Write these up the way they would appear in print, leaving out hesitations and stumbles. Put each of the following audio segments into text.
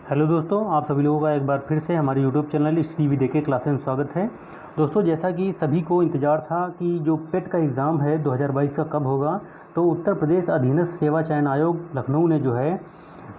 Hello दोस्तों, आप सभी लोगों का एक बार फिर से हमारे यूट्यूब चैनल टीवी देखे क्लासेस में स्वागत है। दोस्तों, जैसा कि सभी को इंतज़ार था कि जो पेट का एग्ज़ाम है 2022 का कब होगा, तो उत्तर प्रदेश अधीनस्थ सेवा चयन आयोग लखनऊ ने जो है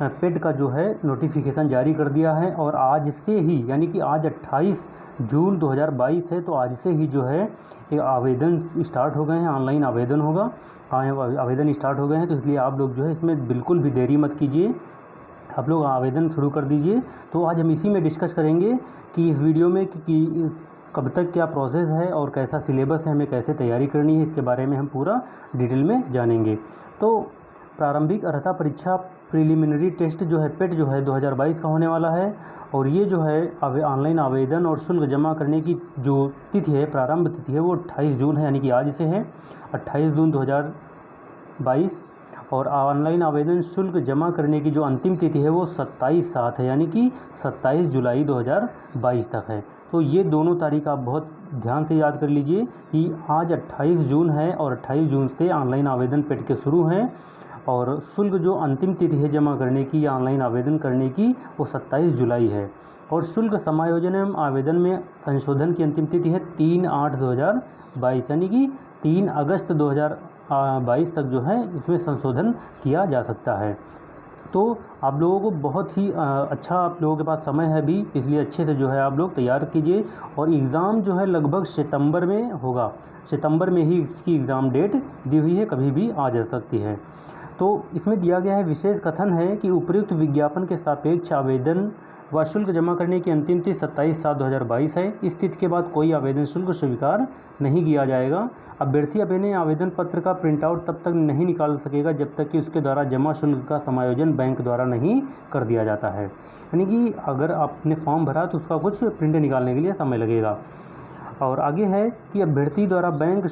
पेट का जो है नोटिफिकेशन जारी कर दिया है। और आज से ही यानी कि आज 28 जून 2022 है, तो आज से ही जो है ये आवेदन स्टार्ट हो गए हैं, ऑनलाइन आवेदन होगा। आवेदन स्टार्ट हो गए हैं, तो इसलिए आप लोग जो है इसमें बिल्कुल भी देरी मत कीजिए, आप लोग आवेदन शुरू कर दीजिए। तो आज हम इसी में डिस्कस करेंगे कि इस वीडियो में कि कब तक क्या प्रोसेस है और कैसा सिलेबस है, हमें कैसे तैयारी करनी है, इसके बारे में हम पूरा डिटेल में जानेंगे। तो प्रारंभिक अर्हता परीक्षा प्रिलिमिनरी टेस्ट जो है पेट जो है 2022 का होने वाला है। और ये जो है ऑनलाइन आवेदन और शुल्क जमा करने की जो तिथि है, प्रारंभ तिथि है, वो 28 जून है, यानी कि आज से है 28 जून 2022। और ऑनलाइन आवेदन शुल्क जमा करने की जो अंतिम तिथि है वो 27/7 है, यानी कि 27 जुलाई 2022 तक है। तो ये दोनों तारीख आप बहुत ध्यान से याद कर लीजिए कि आज 28 जून है और 28 जून से ऑनलाइन आवेदन पेट के शुरू हैं। और शुल्क जो अंतिम तिथि है जमा करने की या ऑनलाइन आवेदन करने की, वो 27 जुलाई है। और शुल्क समायोजन एवं आवेदन में संशोधन की अंतिम तिथि है 3/8/2022, यानी कि 3 अगस्त 2022 तक जो है इसमें संशोधन किया जा सकता है। तो आप लोगों को बहुत ही अच्छा, आप लोगों के पास समय है भी, इसलिए अच्छे से जो है आप लोग तैयार कीजिए। और एग्ज़ाम जो है लगभग सितंबर में होगा, सितंबर में ही इसकी एग्ज़ाम डेट दी हुई है, कभी भी आ जा सकती है। तो इसमें दिया गया है, विशेष कथन है कि उपर्युक्त विज्ञापन के सापेक्ष आवेदन व शुल्क जमा करने की अंतिम तिथि 27/7/2022 है। इस तिथि के बाद कोई आवेदन शुल्क स्वीकार नहीं किया जाएगा। अभ्यर्थी अपने आवेदन पत्र का प्रिंटआउट तब तक नहीं निकाल सकेगा जब तक कि उसके द्वारा जमा शुल्क का समायोजन बैंक द्वारा नहीं कर दिया जाता है। यानी कि अगर आपने फॉर्म भरा तो उसका कुछ प्रिंट निकालने के लिए समय लगेगा। और आगे है कि अभ्यर्थी द्वारा बैंक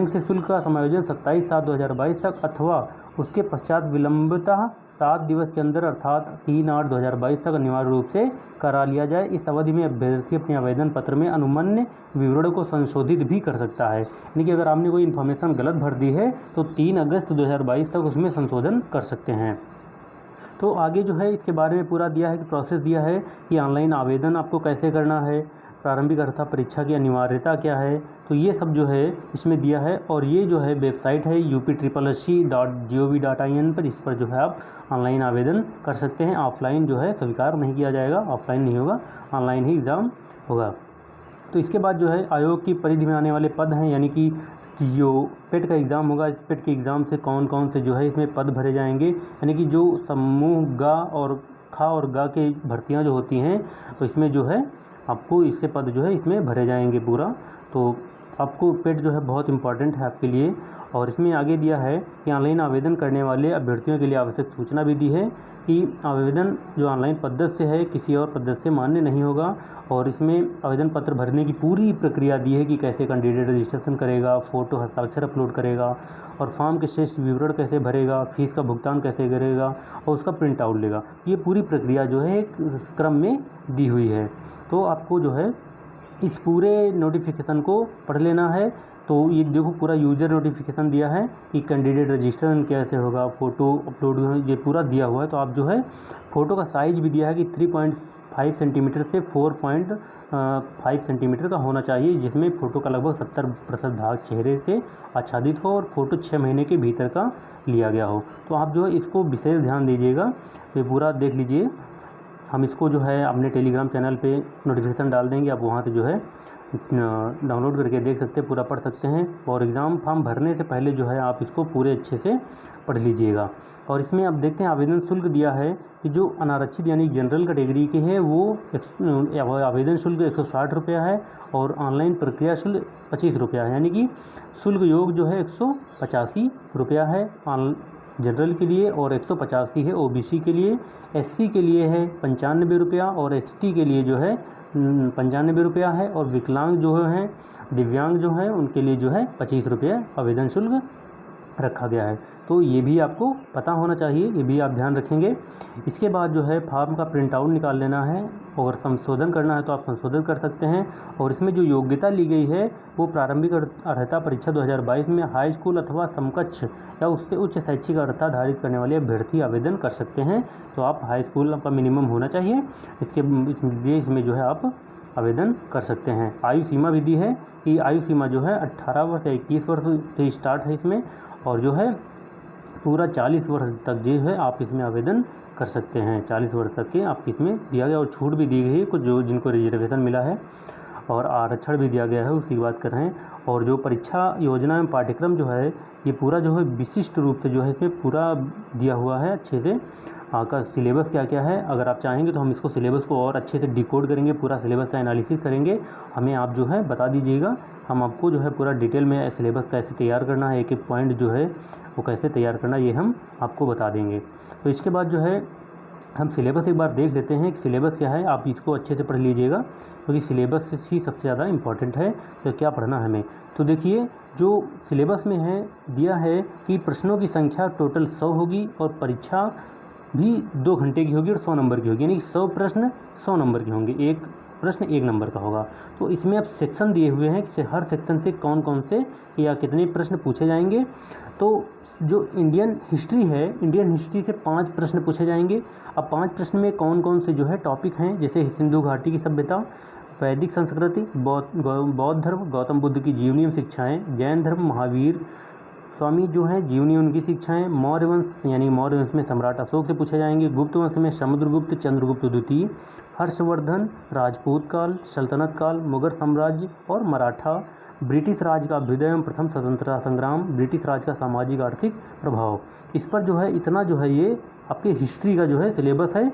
से शुल्क का समायोजन 27/7/2022 तक अथवा उसके पश्चात विलंबतः 7 दिवस के अंदर अर्थात 3/8/2022 तक अनिवार्य रूप से करा लिया जाए। इस अवधि में अभ्यर्थी अपने आवेदन पत्र में अनुमन्य विवरण को संशोधित भी कर सकता है, यानी कि अगर आपने कोई इन्फॉर्मेशन गलत भर दी है तो 3 अगस्त 2022 तक उसमें संशोधन कर सकते हैं। तो आगे जो है इसके बारे में पूरा दिया है कि प्रोसेस दिया है कि ऑनलाइन आवेदन आपको कैसे करना है, प्रारंभिक अर्हता परीक्षा की अनिवार्यता क्या है, तो ये सब जो है इसमें दिया है। और ये जो है वेबसाइट है upSSC.gov.in पर, इस पर जो है आप ऑनलाइन आवेदन कर सकते हैं। ऑफलाइन जो है स्वीकार नहीं किया जाएगा, ऑफलाइन नहीं होगा, ऑनलाइन ही एग्ज़ाम होगा। तो इसके बाद जो है आयोग की परिधि में आने वाले पद हैं, यानी कि जो पेट का एग्ज़ाम होगा, इस पेट के एग्ज़ाम से कौन कौन से जो है इसमें पद भरे जाएंगे, यानी कि जो समूह ग और ख और ग के भर्तियां जो होती हैं, तो इसमें जो है आपको इससे पद जो है इसमें भरे जाएंगे पूरा। तो आपको पेट जो है बहुत इंपॉर्टेंट है आपके लिए। और इसमें आगे दिया है कि ऑनलाइन आवेदन करने वाले अभ्यर्थियों के लिए आवश्यक सूचना भी दी है कि आवेदन जो ऑनलाइन पद्धति से है किसी और पद्धति से मान्य नहीं होगा। और इसमें आवेदन पत्र भरने की पूरी प्रक्रिया दी है कि कैसे कैंडिडेट रजिस्ट्रेशन करेगा, फ़ोटो हस्ताक्षर अपलोड करेगा, और फॉर्म के शेष विवरण कैसे भरेगा, फीस का भुगतान कैसे करेगा, और उसका प्रिंट आउट लेगा। ये पूरी प्रक्रिया जो है एक क्रम में दी हुई है। तो आपको जो है इस पूरे नोटिफिकेशन को पढ़ लेना है। तो ये देखो पूरा यूजर नोटिफिकेशन दिया है कि कैंडिडेट रजिस्ट्रेशन कैसे होगा, फ़ोटो अपलोड, ये पूरा दिया हुआ है। तो आप जो है फ़ोटो का साइज़ भी दिया है कि 3.5 सेंटीमीटर से 4.5 सेंटीमीटर का होना चाहिए, जिसमें फ़ोटो का लगभग 70% भाग चेहरे से आच्छादित हो और फ़ोटो 6 महीने के भीतर का लिया गया हो। तो आप जो है इसको विशेष ध्यान दीजिएगा, ये पूरा देख लीजिए। हम इसको जो है अपने टेलीग्राम चैनल पे नोटिफिकेशन डाल देंगे, आप वहाँ से जो है डाउनलोड करके देख सकते हैं, पूरा पढ़ सकते हैं। और एग्ज़ाम फॉर्म भरने से पहले जो है आप इसको पूरे अच्छे से पढ़ लीजिएगा। और इसमें आप देखते हैं आवेदन शुल्क दिया है कि जो अनारक्षित यानी जनरल कैटेगरी के है वो आवेदन शुल्क 160 रुपया है, और ऑनलाइन प्रक्रिया शुल्क 25 रुपया है, यानी कि शुल्क योग जो है 185 रुपया है जनरल के लिए, और 185 है ओबीसी के लिए। एससी के लिए है 95 रुपया, और एसटी के लिए जो है 95 रुपया है। और विकलांग जो हैं, दिव्यांग जो हैं, उनके लिए जो है 25 रुपये आवेदन शुल्क रखा गया है। तो ये भी आपको पता होना चाहिए, ये भी आप ध्यान रखेंगे। इसके बाद जो है फॉर्म का प्रिंट आउट निकाल लेना है, और संशोधन करना है तो आप संशोधन कर सकते हैं। और इसमें जो योग्यता ली गई है वो प्रारंभिक अर्हता परीक्षा 2022 में हाई स्कूल अथवा समकक्ष या उससे उच्च शैक्षिक अर्हता धारित करने वाले अभ्यर्थी आवेदन कर सकते हैं। तो आप हाई स्कूल का मिनिमम होना चाहिए, इसलिए इसमें जो है आप आवेदन कर सकते हैं। आयु सीमा भी दी है कि आयु सीमा जो है 18 वर्ष या 21 वर्ष से स्टार्ट है इसमें, और जो है पूरा 40 वर्ष तक जो है आप इसमें आवेदन कर सकते हैं। 40 वर्ष तक के आपको इसमें दिया गया, और छूट भी दी गई है कुछ जो जिनको रिजर्वेशन मिला है, और आरक्षण भी दिया गया है, उसकी बात कर रहे हैं। और जो परीक्षा योजना एवं पाठ्यक्रम जो है ये पूरा जो है विशिष्ट रूप से जो है इसमें पूरा दिया हुआ है अच्छे से। का सिलेबस क्या क्या है, अगर आप चाहेंगे तो हम इसको सिलेबस को और अच्छे से डिकोड करेंगे, पूरा सिलेबस का एनालिसिस करेंगे। हमें आप जो है बता दीजिएगा, हम आपको जो है पूरा डिटेल में सिलेबस कैसे तैयार करना है, एक एक पॉइंट जो है वो कैसे तैयार करना है ये हम आपको बता देंगे। तो इसके बाद जो है हम सिलेबस एक बार देख लेते हैं कि सिलेबस क्या है। आप इसको अच्छे से पढ़ लीजिएगा क्योंकि सिलेबस ही सबसे ज़्यादा इम्पॉर्टेंट है। तो क्या पढ़ना है हमें, तो देखिए जो सिलेबस में है दिया है कि प्रश्नों की संख्या टोटल 100 होगी, और परीक्षा भी 2 घंटे की होगी और 100 नंबर की होगी, यानी 100 प्रश्न 100 नंबर के होंगे, एक प्रश्न 1 नंबर का होगा। तो इसमें अब सेक्शन दिए हुए हैं कि हर सेक्शन से कौन कौन से या कितने प्रश्न पूछे जाएंगे। तो जो इंडियन हिस्ट्री है, इंडियन हिस्ट्री से 5 प्रश्न पूछे जाएंगे। अब 5 प्रश्न में कौन कौन से जो है टॉपिक हैं, जैसे सिंधु घाटी की सभ्यता, वैदिक संस्कृति, बौद्ध धर्म, गौतम बुद्ध की जीवनी एवं शिक्षाएँ, जैन धर्म, महावीर स्वामी जो हैं जीवनी उनकी शिक्षाएं, मौर्य वंश यानी मौर्य वंश में सम्राट अशोक से पूछे जाएंगे, गुप्त वंश में समुद्रगुप्त, चंद्रगुप्त द्वितीय, हर्षवर्धन, राजपूत काल, सल्तनत काल, मुगल साम्राज्य और मराठा, ब्रिटिश राज का अभ्युदय एवं प्रथम स्वतंत्रता संग्राम, ब्रिटिश राज का सामाजिक आर्थिक प्रभाव। इस पर जो है इतना जो है ये आपके हिस्ट्री का जो है सिलेबस है।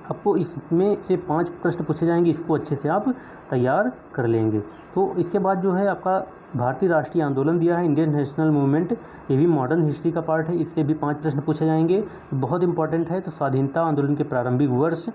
आपको इसमें से 5 प्रश्न पूछे जाएंगे, इसको अच्छे से आप तैयार कर लेंगे। तो इसके बाद जो है आपका भारतीय राष्ट्रीय आंदोलन दिया है, इंडियन नेशनल मूवमेंट, ये भी मॉडर्न हिस्ट्री का पार्ट है, इससे भी 5 प्रश्न पूछे जाएंगे, बहुत इंपॉर्टेंट है। तो स्वाधीनता आंदोलन के प्रारंभिक वर्ष,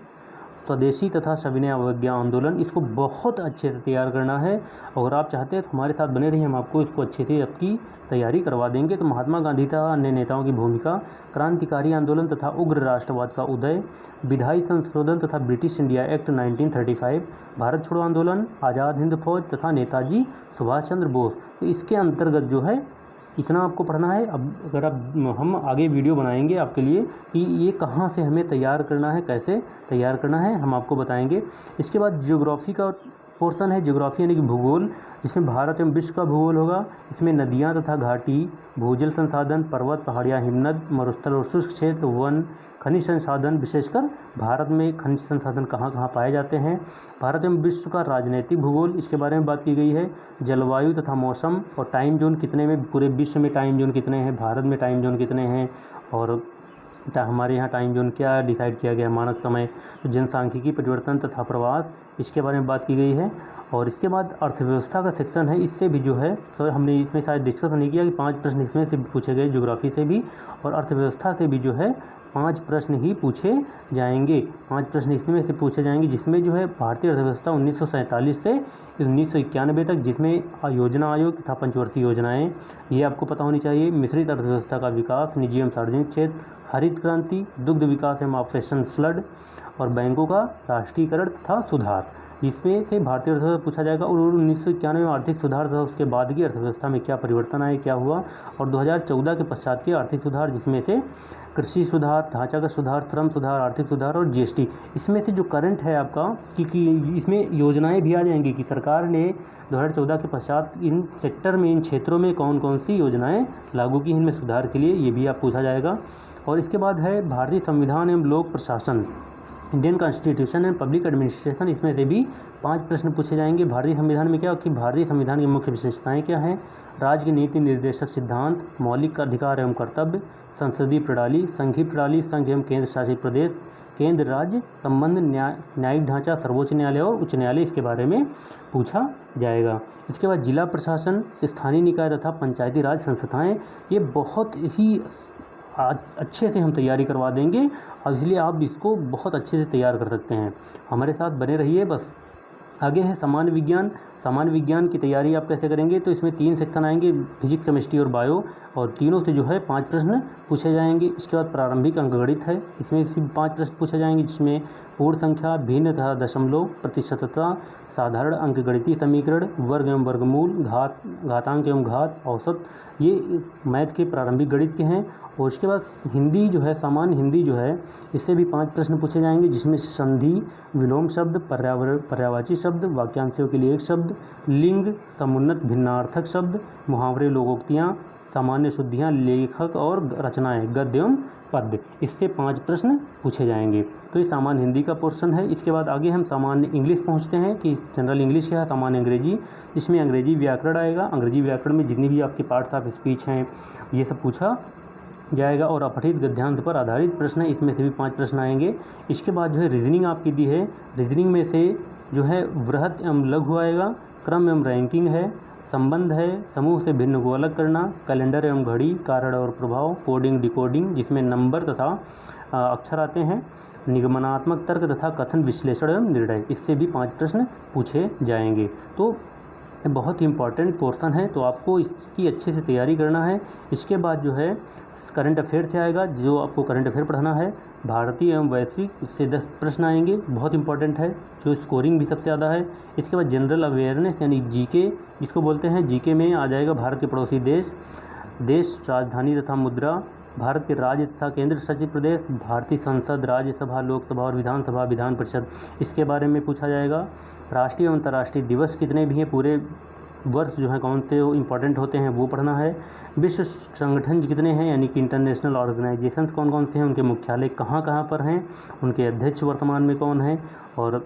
स्वदेशी तथा सविनय अवज्ञा आंदोलन, इसको बहुत अच्छे से तैयार करना है। अगर आप चाहते हैं तो हमारे साथ बने रहिए, हम आपको इसको अच्छे से आपकी तैयारी करवा देंगे। तो महात्मा गांधी तथा अन्य नेताओं की भूमिका, क्रांतिकारी आंदोलन तथा उग्र राष्ट्रवाद का उदय, विधायी संशोधन तथा ब्रिटिश इंडिया एक्ट 1935, भारत छोड़ो आंदोलन, आज़ाद हिंद फौज तथा नेताजी सुभाष चंद्र बोस। तो इसके अंतर्गत जो है इतना आपको पढ़ना है। अब अगर आप हम आगे वीडियो बनाएंगे आपके लिए कि ये कहाँ से हमें तैयार करना है, कैसे तैयार करना है, हम आपको बताएंगे। इसके बाद ज्योग्राफी का पोर्शन है, ज्योग्राफी यानी कि भूगोल, इसमें भारत एवं विश्व का भूगोल होगा। इसमें नदियाँ तथा घाटी, भूजल संसाधन, पर्वत, पहाड़ियाँ, हिमनद, मरुस्थल और शुष्क क्षेत्र, वन, खनिज संसाधन, विशेषकर भारत में खनिज संसाधन कहाँ कहाँ पाए जाते हैं, भारत एवं विश्व का राजनीतिक भूगोल, इसके बारे में बात की गई है। जलवायु तथा मौसम और टाइम जोन कितने में, पूरे विश्व में टाइम जोन कितने हैं, भारत में टाइम जोन कितने हैं, और हमारे यहाँ टाइम जोन क्या डिसाइड किया गया, मानक समय, जनसांख्यिकी, परिवर्तन तथा प्रवास, इसके बारे में बात की गई है। और इसके बाद अर्थव्यवस्था का सेक्शन है, इससे भी जो है तो हमने इसमें शायद डिस्कस नहीं किया कि 5 प्रश्न इसमें से पूछे गए, ज्योग्राफी से भी और अर्थव्यवस्था से भी जो है 5 प्रश्न ही पूछे जाएंगे। 5 प्रश्न इसमें से पूछे जाएंगे, जिसमें जो है भारतीय अर्थव्यवस्था 1947 से 1991 तक, जिसमें योजना आयोग तथा पंचवर्षीय योजनाएं ये आपको पता होनी चाहिए। मिश्रित अर्थव्यवस्था का विकास, निजी एवं सार्वजनिक क्षेत्र, हरित क्रांति, दुग्ध विकास एवं ऑपरेशन फ्लड, और बैंकों का राष्ट्रीयकरण तथा सुधार, इसमें से भारतीय अर्थव्यवस्था पूछा जाएगा। और 1991 में आर्थिक सुधार तथा उसके बाद की अर्थव्यवस्था में क्या परिवर्तन आए, क्या हुआ, और 2014 के पश्चात के आर्थिक सुधार, जिसमें से कृषि सुधार, ढांचागत सुधार, श्रम सुधार, आर्थिक सुधार और जीएसटी। इसमें से जो करंट है आपका क्योंकि इसमें योजनाएं भी आ जाएंगी कि सरकार ने 2014 के पश्चात इन सेक्टर में, इन क्षेत्रों में कौन कौन सी योजनाएं लागू की, इनमें सुधार के लिए, ये भी आप पूछा जाएगा। और इसके बाद है भारतीय संविधान एवं लोक प्रशासन, Indian constitution and public administration, इसमें से भी 5 प्रश्न पूछे जाएंगे। भारतीय संविधान में क्या कि भारतीय संविधान की मुख्य विशेषताएं क्या हैं, राज्य के नीति निर्देशक सिद्धांत, मौलिक अधिकार एवं कर्तव्य, संसदीय प्रणाली, संघीय प्रणाली, संघ एवं केंद्र शासित प्रदेश, केंद्र राज्य संबंध, न्यायिक ढांचा, सर्वोच्च न्यायालय और उच्च न्यायालय, इसके बारे में पूछा जाएगा। इसके बाद जिला प्रशासन, स्थानीय निकाय तथा पंचायती राज संस्थाएँ, ये बहुत ही अच्छे से हम तैयारी करवा देंगे, और इसलिए आप इसको बहुत अच्छे से तैयार कर सकते हैं। हमारे साथ बने रहिए। बस आगे है सामान्य विज्ञान, सामान्य विज्ञान की तैयारी आप कैसे करेंगे, तो इसमें 3 सेक्शन आएंगे, फिजिक्स, केमिस्ट्री और बायो, और तीनों से जो है 5 प्रश्न पूछे जाएंगे। इसके बाद प्रारंभिक अंकगणित है, इसमें सिर्फ 5 प्रश्न पूछे जाएंगे, जिसमें पूर्ण संख्या, भिन्न तथा दशमलव, प्रतिशतता, साधारण अंकगणितीय समीकरण, वर्ग एवं वर्गमूल, घातांक एवं घात, औसत, ये मैथ के प्रारंभिक गणित के हैं। और उसके बाद हिंदी जो है, सामान्य हिंदी जो है, इससे भी 5 प्रश्न पूछे जाएंगे, जिसमें संधि, विलोम शब्द, पर्यायवाची शब्द, वाक्यांशों के लिए एक शब्द, लिंग, समुन्नत भिन्नार्थक शब्द, मुहावरे, लोकोक्तियाँ, सामान्य शुद्धियाँ, लेखक और रचनाएं, गद्य एवं पद्य, इससे 5 प्रश्न पूछे जाएंगे। तो ये सामान्य हिंदी का पोर्शन है। इसके बाद आगे हम सामान्य इंग्लिश पहुंचते हैं कि जनरल इंग्लिश क्या है, सामान्य अंग्रेजी, इसमें अंग्रेजी व्याकरण आएगा। अंग्रेजी व्याकरण में जितनी भी आपके पार्ट्स ऑफ स्पीच हैं ये सब पूछा जाएगा, और अपठित गद्यांश पर आधारित प्रश्न है, इसमें से भी 5 प्रश्न आएंगे। इसके बाद जो है रीजनिंग आपकी दी है, रीजनिंग में से जो है वृहत एवं लघु आएगा, क्रम एवं रैंकिंग है, संबंध है, समूह से भिन्न को अलग करना, कैलेंडर एवं घड़ी, कारण और प्रभाव, कोडिंग, डिकोडिंग, जिसमें नंबर तथा अक्षर आते हैं, निगमनात्मक तर्क तथा कथन विश्लेषण एवं निर्णय, इससे भी 5 प्रश्न पूछे जाएंगे। तो बहुत ही इंपॉर्टेंट पोर्शन है, तो आपको इसकी अच्छे से तैयारी करना है। इसके बाद जो है करंट अफेयर से आएगा, जो आपको करंट अफेयर पढ़ना है, भारतीय एवं वैश्विक, इससे 10 प्रश्न आएंगे, बहुत इंपॉर्टेंट है, जो स्कोरिंग भी सबसे ज़्यादा है। इसके बाद जनरल अवेयरनेस यानी जीके जिसको बोलते हैं, जीके में आ जाएगा भारत के पड़ोसी देश, राजधानी तथा मुद्रा, भारत के राज्य तथा केंद्र शासित प्रदेश, भारतीय संसद, राज्यसभा, लोकसभा और विधानसभा, विधान परिषद, इसके बारे में पूछा जाएगा। राष्ट्रीय एवं अंतर्राष्ट्रीय दिवस कितने भी हैं, पूरे वर्ष जो है कौन से इंपॉर्टेंट होते हैं वो पढ़ना है। विश्व संगठन कितने हैं, यानी कि इंटरनेशनल ऑर्गेनाइजेशंस कौन कौन से हैं, उनके मुख्यालय कहाँ कहाँ पर हैं, उनके अध्यक्ष वर्तमान में कौन है और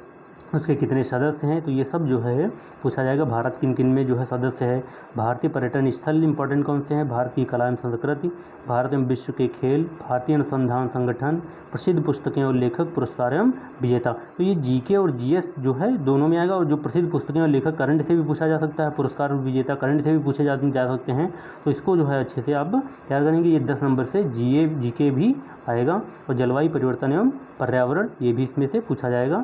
उसके कितने सदस्य हैं, तो ये सब जो है पूछा जाएगा। भारत किन किन में जो है सदस्य है। भारतीय पर्यटन स्थल इंपॉर्टेंट कौन से हैं, भारत की कला एवं संस्कृति, भारत एवं विश्व के खेल, भारतीय अनुसंधान संगठन, प्रसिद्ध पुस्तकें और लेखक, पुरस्कार एवं विजेता। तो ये जीके और जीएस जो है दोनों में आएगा, और जो प्रसिद्ध पुस्तकें और लेखक करंट से भी पूछा जा सकता है, पुरस्कार और विजेता करंट से भी पूछे जा सकते हैं। तो इसको जो है अच्छे से आप तैयार करेंगे। ये 10 नंबर से जीके भी आएगा, और जलवायु परिवर्तन एवं पर्यावरण ये भी इसमें से पूछा जाएगा।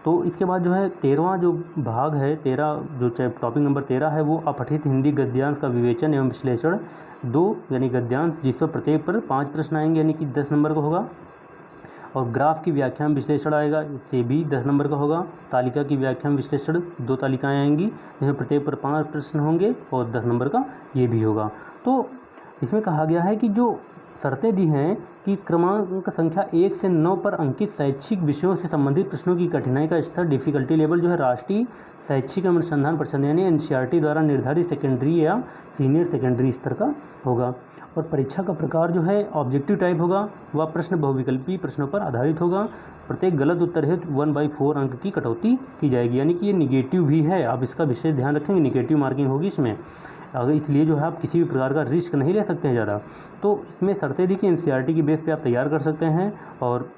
तो इसके बाद जो है 13वां जो भाग है, 13 जो टॉपिक नंबर 13 है, वो अपठित हिंदी गद्यांश का विवेचन एवं विश्लेषण 2 यानी गद्यांश, जिस पर प्रत्येक पर 5 प्रश्न आएंगे, यानी कि 10 नंबर का होगा। और ग्राफ की व्याख्या विश्लेषण आएगा, इससे भी 10 नंबर का होगा। तालिका की व्याख्या विश्लेषण 2 तालिकाएँ आएंगी, जिसमें प्रत्येक पर 5 प्रश्न होंगे और 10 नंबर का ये भी होगा। तो इसमें कहा गया है कि जो शर्तें दी हैं कि क्रमांक संख्या 1 से 9 पर अंकित शैक्षिक विषयों से संबंधित प्रश्नों की कठिनाई का स्तर, डिफ़िकल्टी लेवल जो है राष्ट्रीय शैक्षिक अनुसंधान परिषद यानी एनसीईआरटी द्वारा निर्धारित सेकेंडरी या सीनियर सेकेंडरी स्तर का होगा। और परीक्षा का प्रकार जो है ऑब्जेक्टिव टाइप होगा, वह प्रश्न बहुविकल्पी प्रश्नों पर आधारित होगा। प्रत्येक गलत उत्तर हेतु 1/4 अंक की कटौती की जाएगी, यानी कि ये निगेटिव भी है, आप इसका विशेष ध्यान रखेंगे, निगेटिव मार्किंग होगी इसमें। अगर इसलिए जो है आप किसी भी प्रकार का रिस्क नहीं ले सकते हैं ज़्यादा। तो इसमें शर्तें दी कि एनसीईआरटी की बेस पे आप तैयार कर सकते हैं, और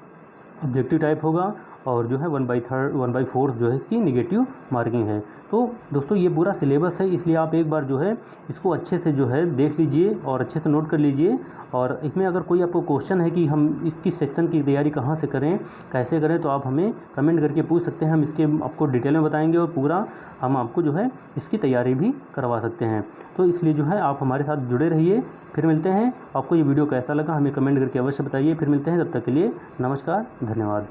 ऑब्जेक्टिव टाइप होगा, और जो है 1/4 जो है इसकी निगेटिव मार्किंग है। तो दोस्तों ये पूरा सिलेबस है, इसलिए आप एक बार जो है इसको अच्छे से जो है देख लीजिए और अच्छे से नोट कर लीजिए। और इसमें अगर कोई आपको क्वेश्चन है कि हम इसकी सेक्शन की तैयारी कहाँ से करें, कैसे करें, तो आप हमें कमेंट करके पूछ सकते हैं, हम इसके आपको डिटेल में बताएंगे, और पूरा हम आपको जो है इसकी तैयारी भी करवा सकते हैं। तो इसलिए जो है आप हमारे साथ जुड़े रहिए। फिर मिलते हैं, आपको ये वीडियो कैसा लगा हमें कमेंट करके अवश्य बताइए। फिर मिलते हैं, तब तक के लिए नमस्कार, धन्यवाद।